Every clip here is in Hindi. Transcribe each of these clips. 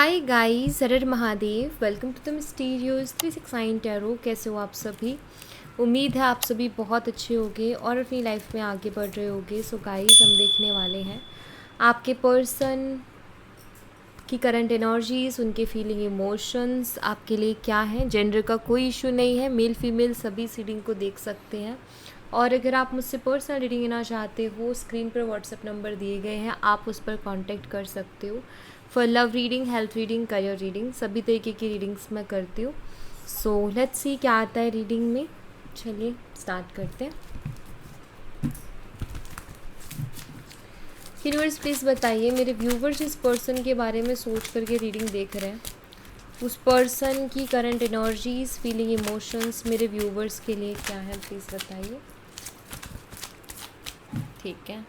Hi guys, Har Mahadev. Welcome to the mysterious 369 tarot. कैसे हो आप सभी? उम्मीद है आप सभी बहुत अच्छे होंगे और अपनी लाइफ में आगे बढ़ रहे होंगे। सो गाइस, हम देखने वाले हैं आपके पर्सन की करंट एनर्जीज, उनके फीलिंग इमोशंस आपके लिए क्या है। जेंडर का कोई इशू नहीं है, मेल फीमेल सभी रीडिंग को देख सकते हैं। और अगर आप मुझसे पर्सनल रीडिंग लेना चाहते हो, स्क्रीन पर व्हाट्सएप नंबर दिए गए हैं, आप उस पर कांटेक्ट कर सकते हो। For love reading, health reading, career reading, सभी तरीके की रीडिंग्स मैं करती हूँ। सो लेट्स सी क्या आता है रीडिंग में। चलिए स्टार्ट करते हैं। यूनिवर्स प्लीज़ बताइए, मेरे व्यूवर्स जिस पर्सन के बारे में सोच करके रीडिंग देख रहे हैं, उस पर्सन की करंट एनर्जीज, फीलिंग, इमोशंस मेरे व्यूवर्स के लिए क्या है, प्लीज़ बताइए। ठीक है,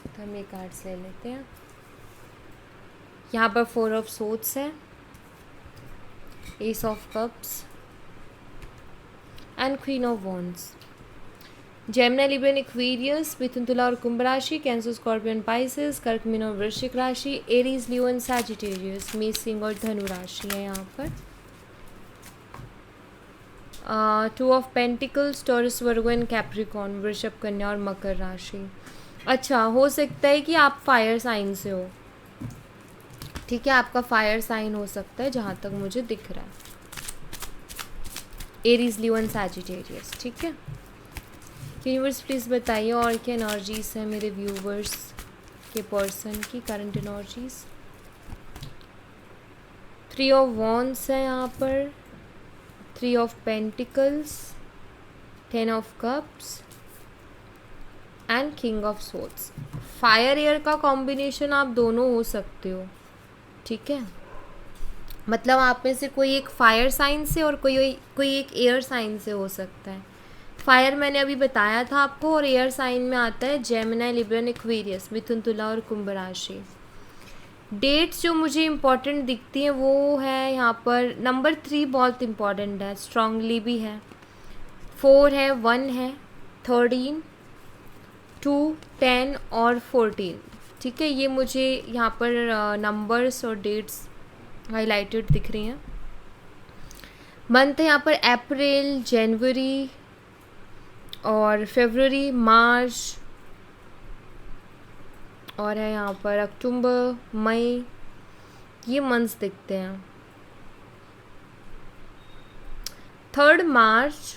तो हम ये कार्ड्स ले लेते हैं। यहाँ पर 4 ऑफ सोर्ड्स है, ace of cups and queen of wands. Gemini, Libra, Aquarius, मिथुन, तुला और कुंभ राशि, कैंसर, स्कॉर्पियन, पाइसेस, कर्क, मीन और वृश्चिक राशि, एरीज, लियो एंड सैजिटेरियस, मेष, सिंह और धनु राशि है यहाँ पर। 2 of pentacles, taurus, Virgo and Capricorn, वृषभ, कन्या और मकर राशि। अच्छा, हो सकता है कि आप फायर साइन से हो। ठीक है, आपका फायर साइन हो सकता है जहाँ तक मुझे दिख रहा है। Aries, Leo and Sagittarius. ठीक है, यूनिवर्स प्लीज़ बताइए और क्या एनर्जीज है मेरे व्यूवर्स के पर्सन की करंट एनर्जीज। 3 ऑफ वॉन्ड्स है यहाँ पर, 3 of pentacles, 10 of cups and king of swords. Fire air का कॉम्बिनेशन आप दोनों हो सकते हो। ठीक है, मतलब आप में से कोई एक फायर साइन से और कोई एक एयर साइन से हो सकता है। फायर मैंने अभी बताया था आपको, और एयर साइन में आता है जेमिनी, लिब्रा, एक्वेरियस, मिथुन, तुला और कुंभ राशि। डेट्स जो मुझे इम्पॉर्टेंट दिखती हैं वो है यहाँ पर नंबर 3 बहुत इम्पॉर्टेंट है, स्ट्रांगली भी है। 4 है, 1 है, 13, 2, 10 और 14। ठीक है, ये मुझे यहाँ पर नंबर्स और डेट्स हाईलाइटेड दिख रही हैं। मंथ है यहाँ पर अप्रैल, जनवरी और फरवरी, मार्च, और है यहाँ पर अक्टूबर, मई, ये मंथ्स दिखते हैं। 3 मार्च,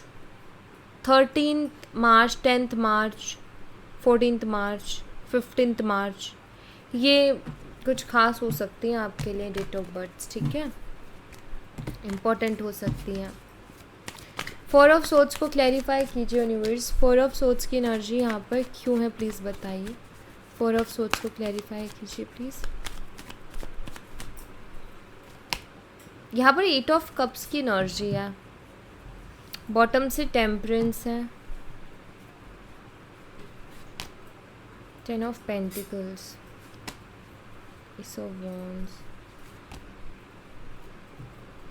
13 मार्च, 10 मार्च, 14 मार्च, 15 मार्च, ये कुछ खास हो सकती हैं आपके लिए डेट ऑफ बर्थ। ठीक है, इम्पॉर्टेंट हो सकती हैं। 4 ऑफ सोर्ड्स को क्लैरिफाई कीजिए यूनिवर्स। 4 ऑफ सोर्ड्स की एनर्जी यहाँ पर क्यों है, प्लीज़ बताइए। 4 ऑफ सोर्ड्स को क्लैरिफाई कीजिए प्लीज़। यहाँ पर 8 ऑफ कप्स की एनर्जी है, बॉटम से टेम्परेंस है, 10 of pentacles, S of wands.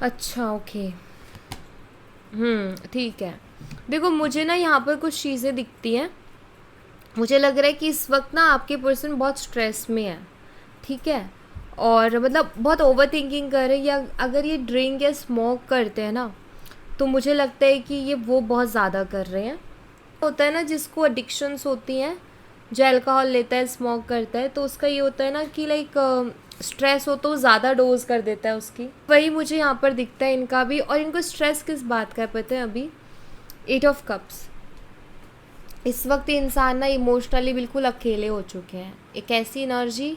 अच्छा, ओके, ठीक है। देखो, मुझे ना यहाँ पर कुछ चीज़ें दिखती हैं। मुझे लग रहा है कि इस वक्त ना आपके पर्सन बहुत स्ट्रेस में है। ठीक है, और मतलब बहुत ओवर थिंकिंग कर रहे हैं, या अगर ये ड्रिंक या स्मोक करते हैं ना, तो मुझे लगता है कि ये वो बहुत ज़्यादा कर रहे हैं। होता है ना, जिसको एडिक्शंस होती हैं, जो अल्कोहल लेता है, स्मोक करता है, तो उसका ये होता है ना कि लाइक स्ट्रेस हो तो ज़्यादा डोज कर देता है उसकी। वही मुझे यहाँ पर दिखता है इनका भी। और इनको स्ट्रेस किस बात का है पता है अभी? 8 ऑफ कप्स। इस वक्त इंसान ना इमोशनली बिल्कुल अकेले हो चुके हैं। एक ऐसी एनर्जी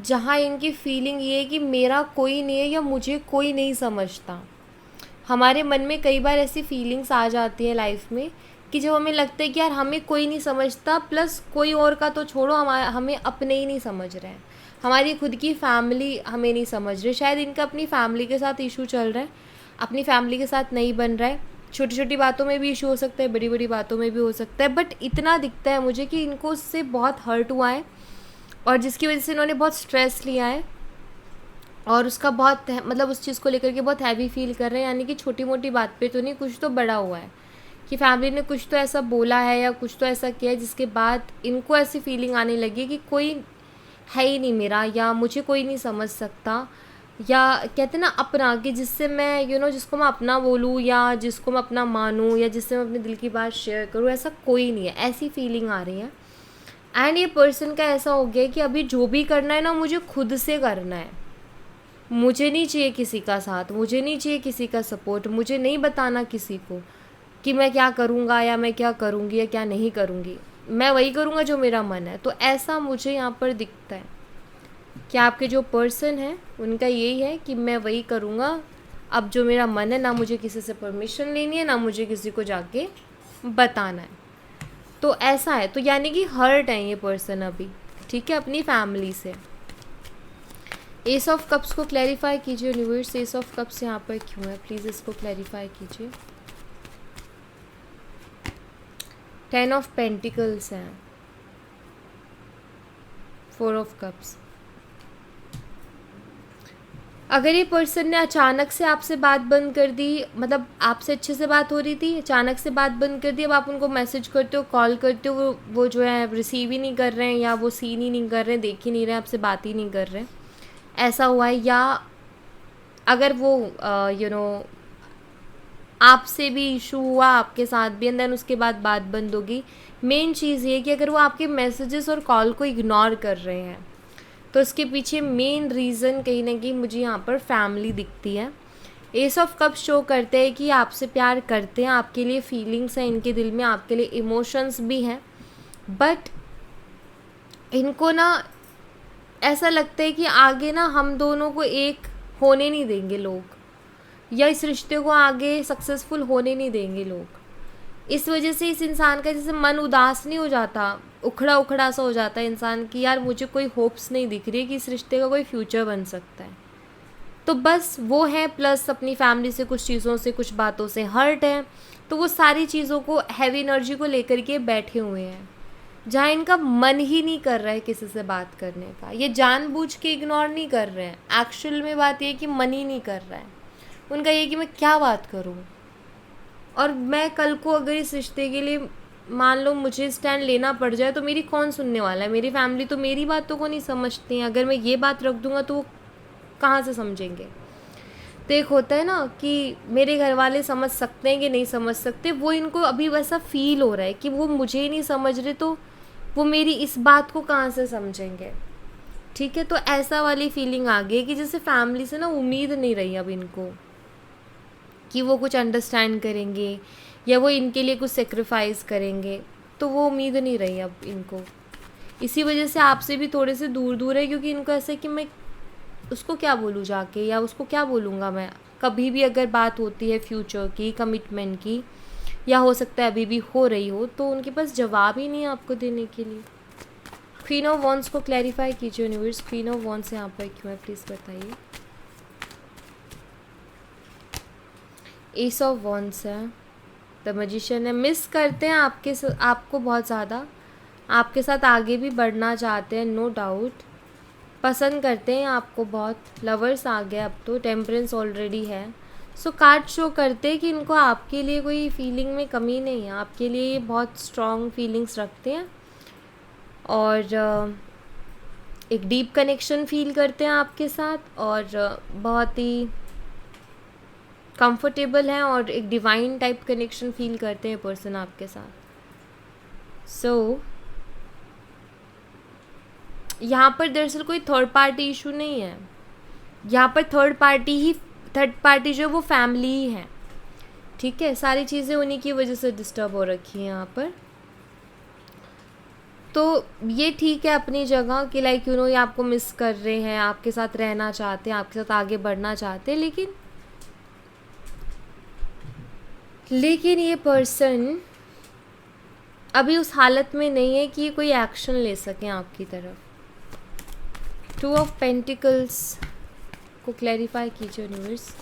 जहाँ इनकी फीलिंग ये है कि मेरा कोई नहीं है या मुझे कोई नहीं समझता। हमारे मन में कई बार ऐसी फीलिंग्स आ जाती हैं लाइफ में कि जब हमें लगता है कि यार हमें कोई नहीं समझता, प्लस कोई और का तो छोड़ो, हमें अपने ही नहीं समझ रहे हैं, हमारी खुद की फैमिली हमें नहीं समझ रही। शायद इनका अपनी फैमिली के साथ इशू चल रहा है, अपनी फैमिली के साथ नहीं बन रहा है। छोटी छोटी बातों में भी इशू हो सकता है, बड़ी बड़ी बातों में भी हो सकता है, बट इतना दिखता है मुझे कि इनको उससे बहुत हर्ट हुआ है, और जिसकी वजह से इन्होंने बहुत स्ट्रेस लिया है, और उसका बहुत मतलब उस चीज़ को लेकर के बहुत हैवी फील कर रहे हैं। यानी कि छोटी मोटी बात पे तो नहीं, कुछ तो बड़ा हुआ है कि फैमिली ने कुछ तो ऐसा बोला है या कुछ तो ऐसा किया है, जिसके बाद इनको ऐसी फीलिंग आने लगी कि कोई है ही नहीं मेरा, या मुझे कोई नहीं समझ सकता, या कहते हैं ना अपना, कि जिससे मैं जिसको मैं अपना बोलूँ या जिसको मैं अपना मानूँ या जिससे मैं अपने दिल की बात शेयर करूँ, ऐसा कोई नहीं है, ऐसी फीलिंग आ रही है। एंड ये पर्सन का ऐसा हो गया कि अभी जो भी करना है ना मुझे खुद से करना है, मुझे नहीं चाहिए किसी का साथ, मुझे नहीं चाहिए किसी का सपोर्ट, मुझे नहीं बताना किसी को कि मैं क्या करूँगा या मैं क्या करूँगी या क्या नहीं करूँगी, मैं वही करूँगा जो मेरा मन है। तो ऐसा मुझे यहाँ पर दिखता है कि आपके जो पर्सन है उनका यही है कि मैं वही करूँगा, अब जो मेरा मन है, ना मुझे किसी से परमिशन लेनी है, ना मुझे किसी को जाके बताना है। तो ऐसा है, तो यानी कि हर्ट है ये पर्सन अभी, ठीक है, अपनी फैमिली से। एस ऑफ कप्स को क्लैरिफाई कीजिए यूनिवर्स, एस ऑफ कप्स यहाँ पर क्यों है, प्लीज़ इसको क्लैरिफाई कीजिए। 10 ऑफ पेंटिकल्स हैं, 4 ऑफ कप्स। अगर ये पर्सन ने अचानक से आपसे बात बंद कर दी, मतलब आपसे अच्छे से बात हो रही थी, अचानक से बात बंद कर दी, अब आप उनको मैसेज करते हो, कॉल करते हो, वो जो है रिसीव ही नहीं कर रहे हैं, या वो सीन ही नहीं कर रहे हैं, देख ही नहीं रहे हैं, आपसे बात ही नहीं कर रहे हैं, ऐसा हुआ है। या अगर वो आपसे भी इशू हुआ, आपके साथ भी, एंड देन उसके बाद बात बंद होगी। मेन चीज़ ये कि अगर वो आपके मैसेजेस और कॉल को इग्नोर कर रहे हैं तो इसके पीछे मेन रीज़न कहीं ना कहीं मुझे यहाँ पर फैमिली दिखती है। एस ऑफ कप शो करते हैं कि आपसे प्यार करते हैं, आपके लिए फीलिंग्स हैं इनके दिल में, आपके लिए इमोशंस भी हैं, बट इनको ना ऐसा लगता है कि आगे ना हम दोनों को एक होने नहीं देंगे लोग, या इस रिश्ते को आगे सक्सेसफुल होने नहीं देंगे लोग। इस वजह से इस इंसान का जैसे मन उदास नहीं हो जाता, उखड़ा उखड़ा सा हो जाता है इंसान की, यार मुझे कोई होप्स नहीं दिख रही है कि इस रिश्ते का कोई फ्यूचर बन सकता है। तो बस वो है, प्लस अपनी फैमिली से कुछ चीज़ों से, कुछ बातों से हर्ट है, तो वो सारी चीज़ों को, हैवी एनर्जी को लेकर के बैठे हुए हैं, जहाँ इनका मन ही नहीं कर रहा है किसी से बात करने का। ये जानबूझ के इग्नोर नहीं कर रहे हैं, एक्चुअल में बात ये है कि मन ही नहीं कर रहा है उनका, ये कि मैं क्या बात करूँ। और मैं कल को अगर इस रिश्ते के लिए मान लो मुझे स्टैंड लेना पड़ जाए तो मेरी कौन सुनने वाला है, मेरी फैमिली तो मेरी बातों को नहीं समझती हैं, अगर मैं ये बात रख दूँगा तो वो कहाँ से समझेंगे। तो एक होता है ना कि मेरे घर वाले समझ सकते हैं कि नहीं समझ सकते, वो इनको अभी वैसा फील हो रहा है कि वो मुझे ही नहीं समझ रहे, तो वो मेरी इस बात को कहाँ से समझेंगे, ठीक है। तो ऐसा वाली फीलिंग आ गई कि जैसे फैमिली से ना उम्मीद नहीं रही अब इनको कि वो कुछ अंडरस्टैंड करेंगे या वो इनके लिए कुछ सेक्रीफाइस करेंगे, तो वो उम्मीद नहीं रही अब इनको। इसी वजह से आपसे भी थोड़े से दूर दूर है, क्योंकि इनको ऐसा है कि मैं उसको क्या बोलूँ जाके, या उसको क्या बोलूँगा मैं। कभी भी अगर बात होती है फ्यूचर की, कमिटमेंट की, या हो सकता है अभी भी हो रही हो, तो उनके पास जवाब ही नहीं है आपको देने के लिए। क्वीन ऑफ वॉन्ड्स को क्लैरिफाई कीजिए यूनिवर्स, क्वीन ऑफ वॉन्ड्स यहाँ पर क्यों है, प्लीज़ बताइए। एस ऑफ वॉन्ड्स है, द मैजिशियन है, मिस करते हैं आपको बहुत ज़्यादा, आपके साथ आगे भी बढ़ना चाहते हैं, नो डाउट, पसंद करते हैं आपको बहुत, लवर्स आ गए अब तो, टेम्परेंस ऑलरेडी है। सो कार्ड शो करते हैं कि इनको आपके लिए कोई फीलिंग में कमी नहीं है, आपके लिए ये बहुत स्ट्रॉन्ग फीलिंग्स रखते हैं और एक डीप कनेक्शन फील करते हैं आपके साथ, और बहुत ही कंफर्टेबल हैं और एक डिवाइन टाइप कनेक्शन फील करते हैं पर्सन आपके साथ। सो यहाँ पर दरअसल कोई थर्ड पार्टी इशू नहीं है, यहाँ पर थर्ड पार्टी जो है वो फैमिली ही है, ठीक है। सारी चीज़ें उन्हीं की वजह से डिस्टर्ब हो रखी हैं यहाँ पर। तो ये ठीक है अपनी जगह कि लाइक ये आपको मिस कर रहे हैं, आपके साथ रहना चाहते हैं, आपके साथ आगे बढ़ना चाहते हैं, लेकिन ये पर्सन अभी उस हालत में नहीं है कि ये कोई एक्शन ले सकें आपकी तरफ। 2 ऑफ पेंटिकल्स को क्लैरिफाई कीजिए यूनिवर्स,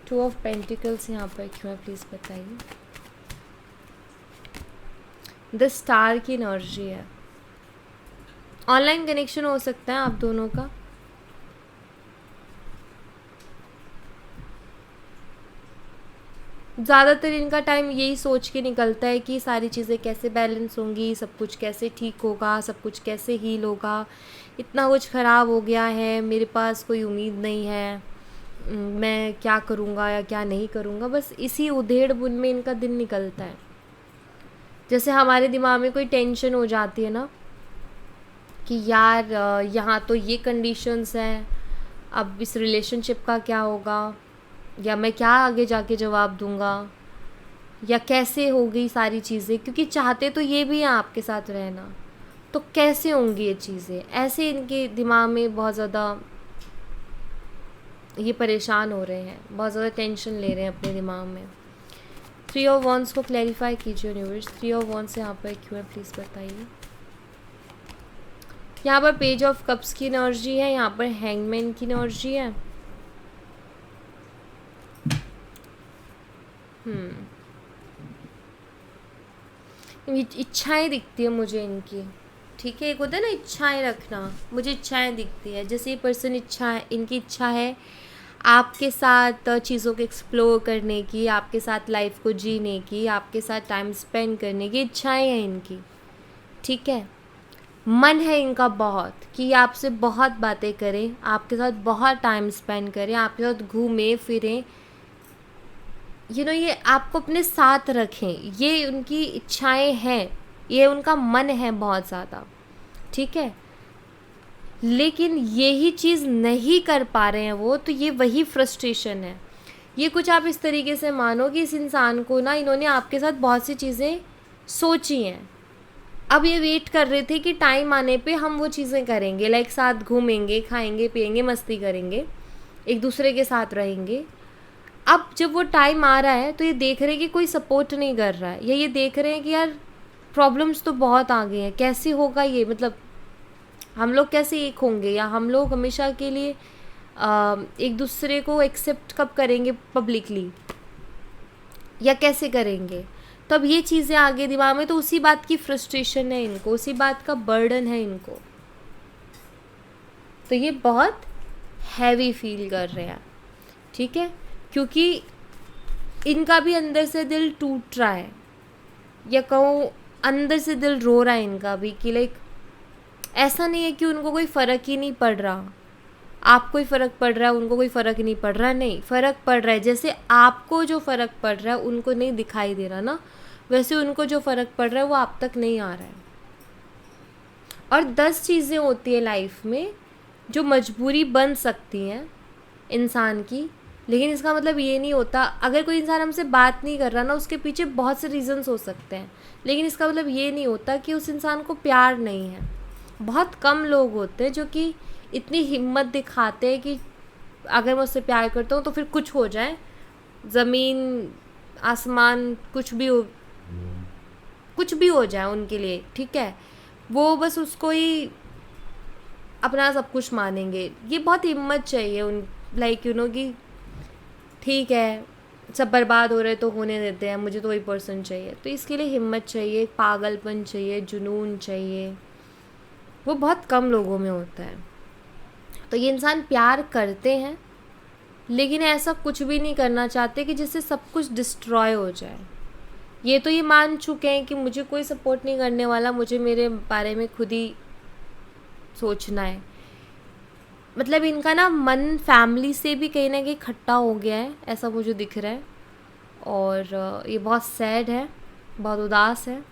2 ऑफ पेंटिकल्स यहाँ पर क्यों है, प्लीज़ बताइए। द स्टार की एनर्जी है, ऑनलाइन कनेक्शन हो सकता है आप दोनों का, ज़्यादातर इनका टाइम यही सोच के निकलता है कि सारी चीज़ें कैसे बैलेंस होंगी, सब कुछ कैसे ठीक होगा, सब कुछ कैसे हील होगा, इतना कुछ ख़राब हो गया है, मेरे पास कोई उम्मीद नहीं है, मैं क्या करूँगा या क्या नहीं करूँगा, बस इसी उधेड़-बुन में इनका दिन निकलता है। जैसे हमारे दिमाग में कोई टेंशन हो जाती है ना कि यार यहाँ तो ये कंडीशंस हैं, अब इस रिलेशनशिप का क्या होगा, या मैं क्या आगे जाके जवाब दूँगा, या कैसे होगी सारी चीज़ें, क्योंकि चाहते तो ये भी हैं आपके साथ रहना, तो कैसे होंगी ये चीज़ें, ऐसे इनके दिमाग में बहुत ज़्यादा ये परेशान हो रहे हैं, बहुत ज़्यादा टेंशन ले रहे हैं अपने दिमाग में। 3 ऑफ वॉन्ड्स को क्लैरिफाई कीजिए यूनिवर्स। 3 ऑफ वॉन्ड्स यहाँ पर क्यों है प्लीज़ बताइए। यहाँ पर पेज ऑफ कप्स की एनर्जी है, यहाँ पर हैंगमैन की एनर्जी है। इच्छाएं दिखती है मुझे इनकी, ठीक है। एक होता है ना इच्छाएं रखना, मुझे इच्छाएं दिखती है। जैसे ये पर्सन इनकी इच्छा है आपके साथ चीज़ों को एक्सप्लोर करने की, आपके साथ लाइफ को जीने की, आपके साथ टाइम स्पेंड करने की इच्छाएं हैं इनकी, ठीक है। मन है इनका बहुत कि आपसे बहुत बातें करें, आपके साथ बहुत टाइम स्पेंड करें, आपके साथ घूमें फिरें, ये आपको अपने साथ रखें, ये उनकी इच्छाएं हैं, ये उनका मन है बहुत ज़्यादा, ठीक है। लेकिन यही चीज़ नहीं कर पा रहे हैं वो, तो ये वही फ्रस्ट्रेशन है। ये कुछ आप इस तरीके से मानो कि इस इंसान को ना इन्होंने आपके साथ बहुत सी चीज़ें सोची हैं, अब ये वेट कर रहे थे कि टाइम आने पे हम वो चीज़ें करेंगे, लाइक साथ घूमेंगे, खाएंगे पिएंगे, मस्ती करेंगे, एक दूसरे के साथ रहेंगे। अब जब वो टाइम आ रहा है तो ये देख रहे हैं कि कोई सपोर्ट नहीं कर रहा है, या ये देख रहे हैं कि यार प्रॉब्लम्स तो बहुत आ गए हैं, कैसे होगा ये, मतलब हम लोग कैसे एक होंगे, या हम लोग हमेशा के लिए एक दूसरे को एक्सेप्ट कब करेंगे पब्लिकली, या कैसे करेंगे। तो अब ये चीज़ें आगे दिमाग में, तो उसी बात की फ्रस्ट्रेशन है इनको, उसी बात का बर्डन है इनको, तो ये बहुत हैवी फील कर रहे हैं, ठीक है। क्योंकि इनका भी अंदर से दिल टूट रहा है, या कहूँ अंदर से दिल रो रहा है इनका भी, कि लाइक ऐसा नहीं है कि उनको कोई फ़र्क ही नहीं पड़ रहा, आपको ही फ़र्क पड़ रहा है, उनको कोई फ़र्क नहीं पड़ रहा, नहीं फ़र्क पड़ रहा है। जैसे आपको जो फ़र्क पड़ रहा है उनको नहीं दिखाई दे रहा ना, वैसे उनको जो फ़र्क पड़ रहा है वो आप तक नहीं आ रहा है। और 10 चीज़ें होती है लाइफ में जो मजबूरी बन सकती हैं इंसान की, लेकिन इसका मतलब ये नहीं होता, अगर कोई इंसान हमसे बात नहीं कर रहा ना, उसके पीछे बहुत से रीज़न्स हो सकते हैं, लेकिन इसका मतलब ये नहीं होता कि उस इंसान को प्यार नहीं है। बहुत कम लोग होते हैं जो कि इतनी हिम्मत दिखाते हैं कि अगर मैं उससे प्यार करता हूँ तो फिर कुछ हो जाए, ज़मीन आसमान कुछ भी हो जाए उनके लिए, ठीक है, वो बस उसको ही अपना सब कुछ मानेंगे। ये बहुत हिम्मत चाहिए उन, लाइक कि ठीक है सब बर्बाद हो रहे तो होने देते हैं, मुझे तो वही पर्सन चाहिए, तो इसके लिए हिम्मत चाहिए, पागलपन चाहिए, जुनून चाहिए, वो बहुत कम लोगों में होता है। तो ये इंसान प्यार करते हैं लेकिन ऐसा कुछ भी नहीं करना चाहते कि जिससे सब कुछ डिस्ट्रॉय हो जाए। ये तो ये मान चुके हैं कि मुझे कोई सपोर्ट नहीं करने वाला, मुझे मेरे बारे में खुद ही सोचना है। मतलब इनका ना मन फैमिली से भी कहीं ना कहीं खट्टा हो गया है, ऐसा मुझे दिख रहा है। और ये बहुत सैड है, बहुत उदास है,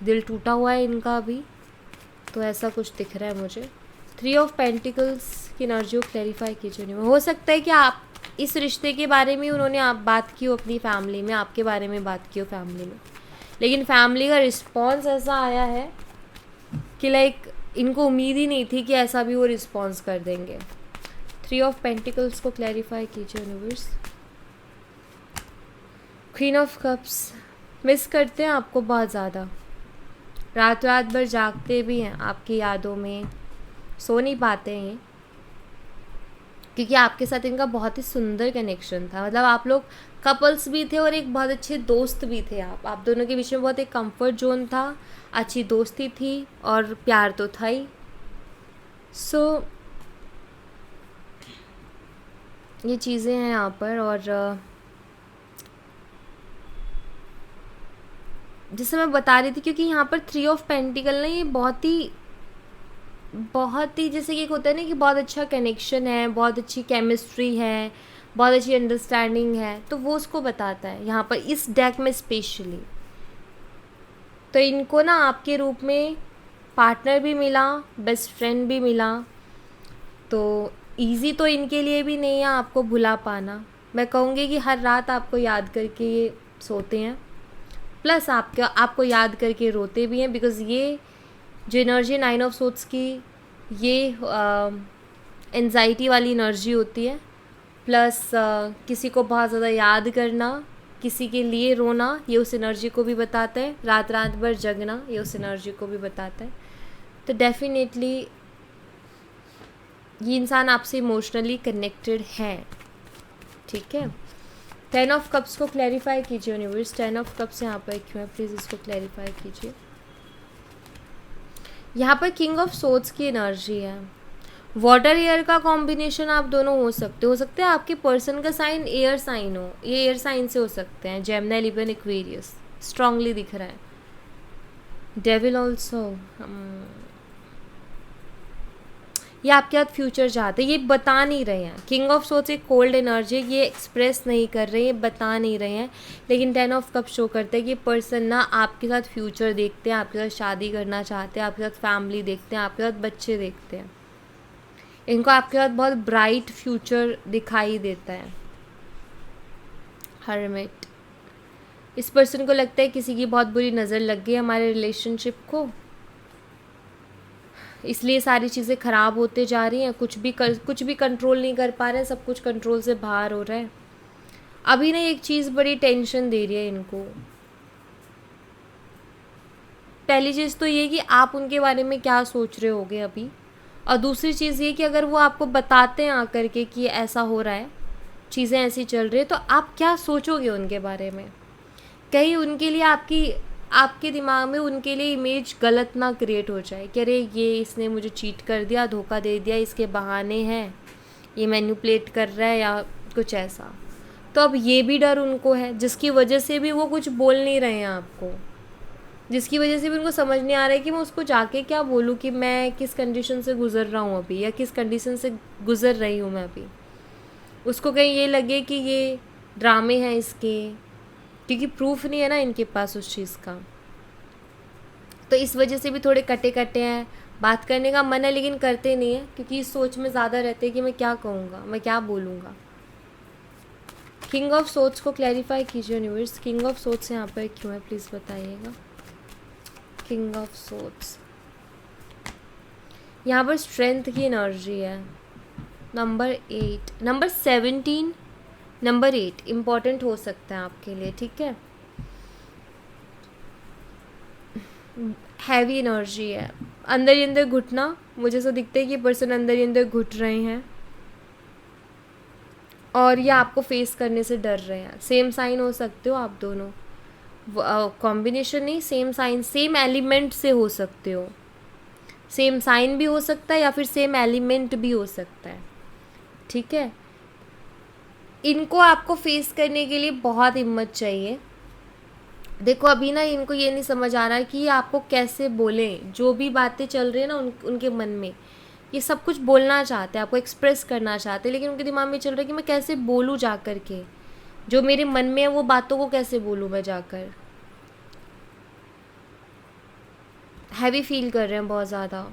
दिल टूटा हुआ है इनका अभी, तो ऐसा कुछ दिख रहा है मुझे। 3 ऑफ पेंटिकल्स की एनर्जी को क्लैरिफाई कीजिए। नहीं, हो सकता है कि आप इस रिश्ते के बारे में उन्होंने आप बात की हो अपनी फैमिली में, आपके बारे में बात की हो फैमिली में, लेकिन फैमिली का रिस्पॉन्स ऐसा आया है कि लाइक इनको उम्मीद ही नहीं थी कि ऐसा भी वो रिस्पॉन्स कर देंगे। 3 ऑफ पेंटिकल्स को क्लैरिफाई कीजिए universe. Queen of cups, miss करते हैं आपको बहुत ज़्यादा, रात रात भर जागते भी हैं आपकी यादों में, सो नहीं पाते हैं क्योंकि आपके साथ इनका बहुत ही सुंदर कनेक्शन था। मतलब आप लोग कपल्स भी थे और एक बहुत अच्छे दोस्त भी थे। आप दोनों के बीच में बहुत एक कंफर्ट जोन था, अच्छी दोस्ती थी और प्यार तो था ही। सो ये चीज़ें हैं यहाँ पर। और जैसे मैं बता रही थी, क्योंकि यहाँ पर 3 ऑफ पेंटिकल ना ये बहुत ही बहुत ही जैसे कि एक होता है ना कि बहुत अच्छा कनेक्शन है, बहुत अच्छी केमिस्ट्री है, बहुत अच्छी अंडरस्टैंडिंग है, तो वो उसको बताता है यहाँ पर इस डेक में स्पेशली। तो इनको ना आपके रूप में पार्टनर भी मिला, बेस्ट फ्रेंड भी मिला, तो इजी तो इनके लिए भी नहीं है आपको भुला पाना। मैं कहूँगी कि हर रात आपको याद करके ये सोते हैं, प्लस आपको याद करके रोते भी हैं, बिकॉज़ ये जो एनर्जी 9 ऑफ सोट्स की, ये एंजाइटी वाली एनर्जी होती है, प्लस किसी को बहुत ज़्यादा याद करना, किसी के लिए रोना, ये उस एनर्जी को भी बताता है। रात रात भर जगना, ये उस एनर्जी को भी बताता है। तो डेफिनेटली ये इंसान आपसे इमोशनली कनेक्टेड है, ठीक है। 10 ऑफ कप्स को क्लैरिफाई कीजिए यूनिवर्स। 10 ऑफ कप्स यहाँ पर क्यों है, प्लीज़ इसको क्लैरिफाई कीजिए। यहाँ पर किंग ऑफ सोर्ड्स की एनर्जी है। वाटर एयर का कॉम्बिनेशन आप दोनों हो सकते हैं आपके पर्सन का साइन एयर साइन हो, ये एयर साइन से हो सकते हैं, जेमिनी, लिबन, एक्वेरियस स्ट्रांगली दिख रहा है। डेविल ऑल्सो, ये आपके साथ फ्यूचर चाहते हैं, ये बता नहीं रहे हैं। किंग ऑफ सोर्ड्स एक कोल्ड एनर्जी, ये एक्सप्रेस नहीं कर रहे हैं, ये बता नहीं रहे हैं, लेकिन 10 ऑफ कप शो करते हैं कि पर्सन ना आपके साथ फ्यूचर देखते हैं, आपके साथ शादी करना चाहते हैं, आपके साथ फैमिली देखते हैं, आपके साथ बच्चे देखते हैं। इनको आपके साथ बहुत ब्राइट फ्यूचर दिखाई देता है। हर्मिट, इस पर्सन को लगता है किसी की बहुत बुरी नज़र लग गई हमारे रिलेशनशिप को, इसलिए सारी चीज़ें ख़राब होते जा रही हैं, कुछ भी कंट्रोल नहीं कर पा रहे हैं, सब कुछ कंट्रोल से बाहर हो रहा है। अभी ना एक चीज़ बड़ी टेंशन दे रही है इनको। पहली चीज़ तो ये कि आप उनके बारे में क्या सोच रहे होगे अभी, और दूसरी चीज़ ये कि अगर वो आपको बताते हैं आकर के कि ऐसा हो रहा है, चीज़ें ऐसी चल रही है, तो आप क्या सोचोगे उनके बारे में। कहीं उनके लिए आपके दिमाग में उनके लिए इमेज गलत ना क्रिएट हो जाए कि अरे ये इसने मुझे चीट कर दिया, धोखा दे दिया, इसके बहाने हैं, ये मैनिपुलेट कर रहा है या कुछ ऐसा। तो अब ये भी डर उनको है, जिसकी वजह से भी वो कुछ बोल नहीं रहे हैं आपको, जिसकी वजह से भी उनको समझ नहीं आ रहा है कि मैं उसको जाके क्या बोलूँ कि मैं किस कंडीशन से गुज़र रहा हूँ अभी, या किस कंडीशन से गुज़र रही हूँ मैं अभी। उसको कहीं ये लगे कि ये ड्रामे हैं इसके, क्योंकि प्रूफ नहीं है ना इनके पास उस चीज़ का। तो इस वजह से भी थोड़े कटे कटे हैं, बात करने का मन है लेकिन करते नहीं है, क्योंकि इस सोच में ज़्यादा रहते हैं कि मैं क्या कहूँगा, मैं क्या बोलूँगा। किंग ऑफ सोर्ड्स को क्लैरिफाई कीजिए यूनिवर्स। किंग ऑफ सोर्ड्स यहाँ पर क्यों है, प्लीज़ बताइएगा। किंग ऑफ सोर्ड्स यहाँ पर स्ट्रेंथ की एनर्जी है। नंबर 8, नंबर 17, नंबर 8 इम्पॉर्टेंट हो सकता है आपके लिए, ठीक है। हैवी एनर्जी है, अंदर ही अंदर घुटना, मुझे ऐसा दिखता है कि पर्सन अंदर ही अंदर घुट रहे हैं और ये आपको फेस करने से डर रहे हैं। सेम साइन हो सकते हो आप दोनों, कॉम्बिनेशन नहीं, सेम साइन, सेम एलिमेंट से हो सकते हो। सेम साइन भी हो सकता है या फिर सेम एलिमेंट भी हो सकता है, ठीक है। इनको आपको फेस करने के लिए बहुत हिम्मत चाहिए। देखो अभी ना इनको ये नहीं समझ आ रहा है कि ये आपको कैसे बोलें, जो भी बातें चल रही है ना उनके मन में, ये सब कुछ बोलना चाहते हैं, आपको एक्सप्रेस करना चाहते हैं, लेकिन उनके दिमाग में चल रहा है कि मैं कैसे बोलूँ जा कर के, जो मेरे मन में है वो बातों को कैसे बोलूँ मैं जाकर। हैवी फील कर रहे हैं बहुत ज़्यादा।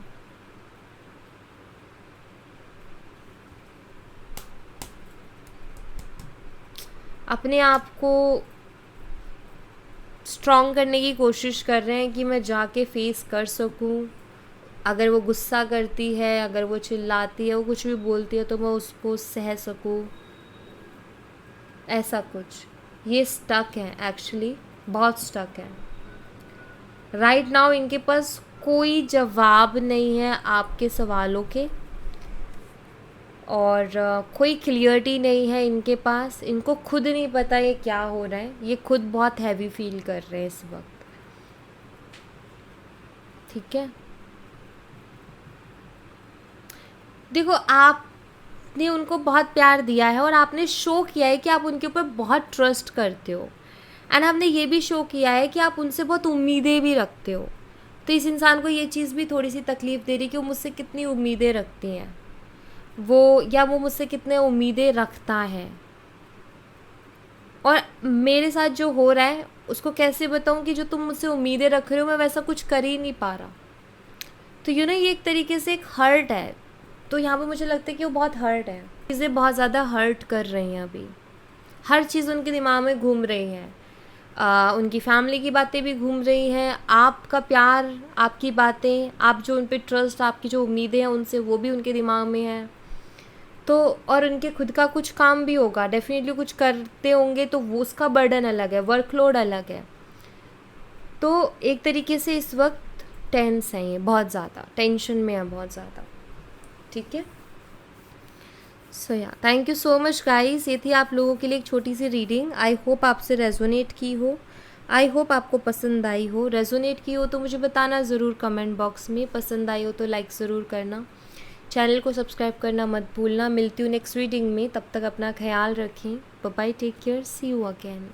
अपने आप को स्ट्रॉन्ग करने की कोशिश कर रहे हैं कि मैं जाके फेस कर सकूं। अगर वो गुस्सा करती है, अगर वो चिल्लाती है, वो कुछ भी बोलती है, तो मैं उसको सह सकूं, ऐसा कुछ। ये स्टक है एक्चुअली, बहुत स्टक है राइट नाउ। इनके पास कोई जवाब नहीं है आपके सवालों के, और कोई क्लियरिटी नहीं है इनके पास। इनको खुद नहीं पता ये क्या हो रहा है, ये खुद बहुत हैवी फील कर रहे हैं इस वक्त, ठीक है। देखो आपने उनको बहुत प्यार दिया है और आपने शो किया है कि आप उनके ऊपर बहुत ट्रस्ट करते हो, एंड आपने ये भी शो किया है कि आप उनसे बहुत उम्मीदें भी रखते हो। तो इस इंसान को ये चीज़ भी थोड़ी सी तकलीफ़ दे रही कि वो मुझसे कितनी उम्मीदें रखती हैं, वो मुझसे कितने उम्मीदें रखता है, और मेरे साथ जो हो रहा है उसको कैसे बताऊँ कि जो तुम मुझसे उम्मीदें रख रहे हो मैं वैसा कुछ कर ही नहीं पा रहा। तो ये एक तरीके से एक हर्ट है। तो यहाँ पे मुझे लगता है कि वो बहुत हर्ट है, चीज़ें बहुत ज़्यादा हर्ट कर रही हैं अभी, हर चीज़ उनके दिमाग में घूम रही है। उनकी फैमिली की बातें भी घूम रही हैं, आपका प्यार, आपकी बातें, आप जो उन पे ट्रस्ट, आपकी जो उम्मीदें हैं उनसे, वो भी उनके दिमाग में है। तो और उनके खुद का कुछ काम भी होगा, डेफिनेटली कुछ करते होंगे, तो वो उसका बर्डन अलग है, वर्कलोड अलग है। तो एक तरीके से इस वक्त टेंस है, ये बहुत ज़्यादा टेंशन में है, बहुत ज़्यादा। ठीक है, सो या thank you so much guys. ये थी आप लोगों के लिए एक छोटी सी रीडिंग। आई होप आपसे रेजोनेट की हो, आई होप आपको पसंद आई हो। रेजोनेट की हो तो मुझे बताना ज़रूर कमेंट बॉक्स में, पसंद आई हो तो लाइक ज़रूर करना, चैनल को सब्सक्राइब करना मत भूलना। मिलती हूँ नेक्स्ट रीडिंग में, तब तक अपना ख्याल रखें। Bye bye, take care, see you again.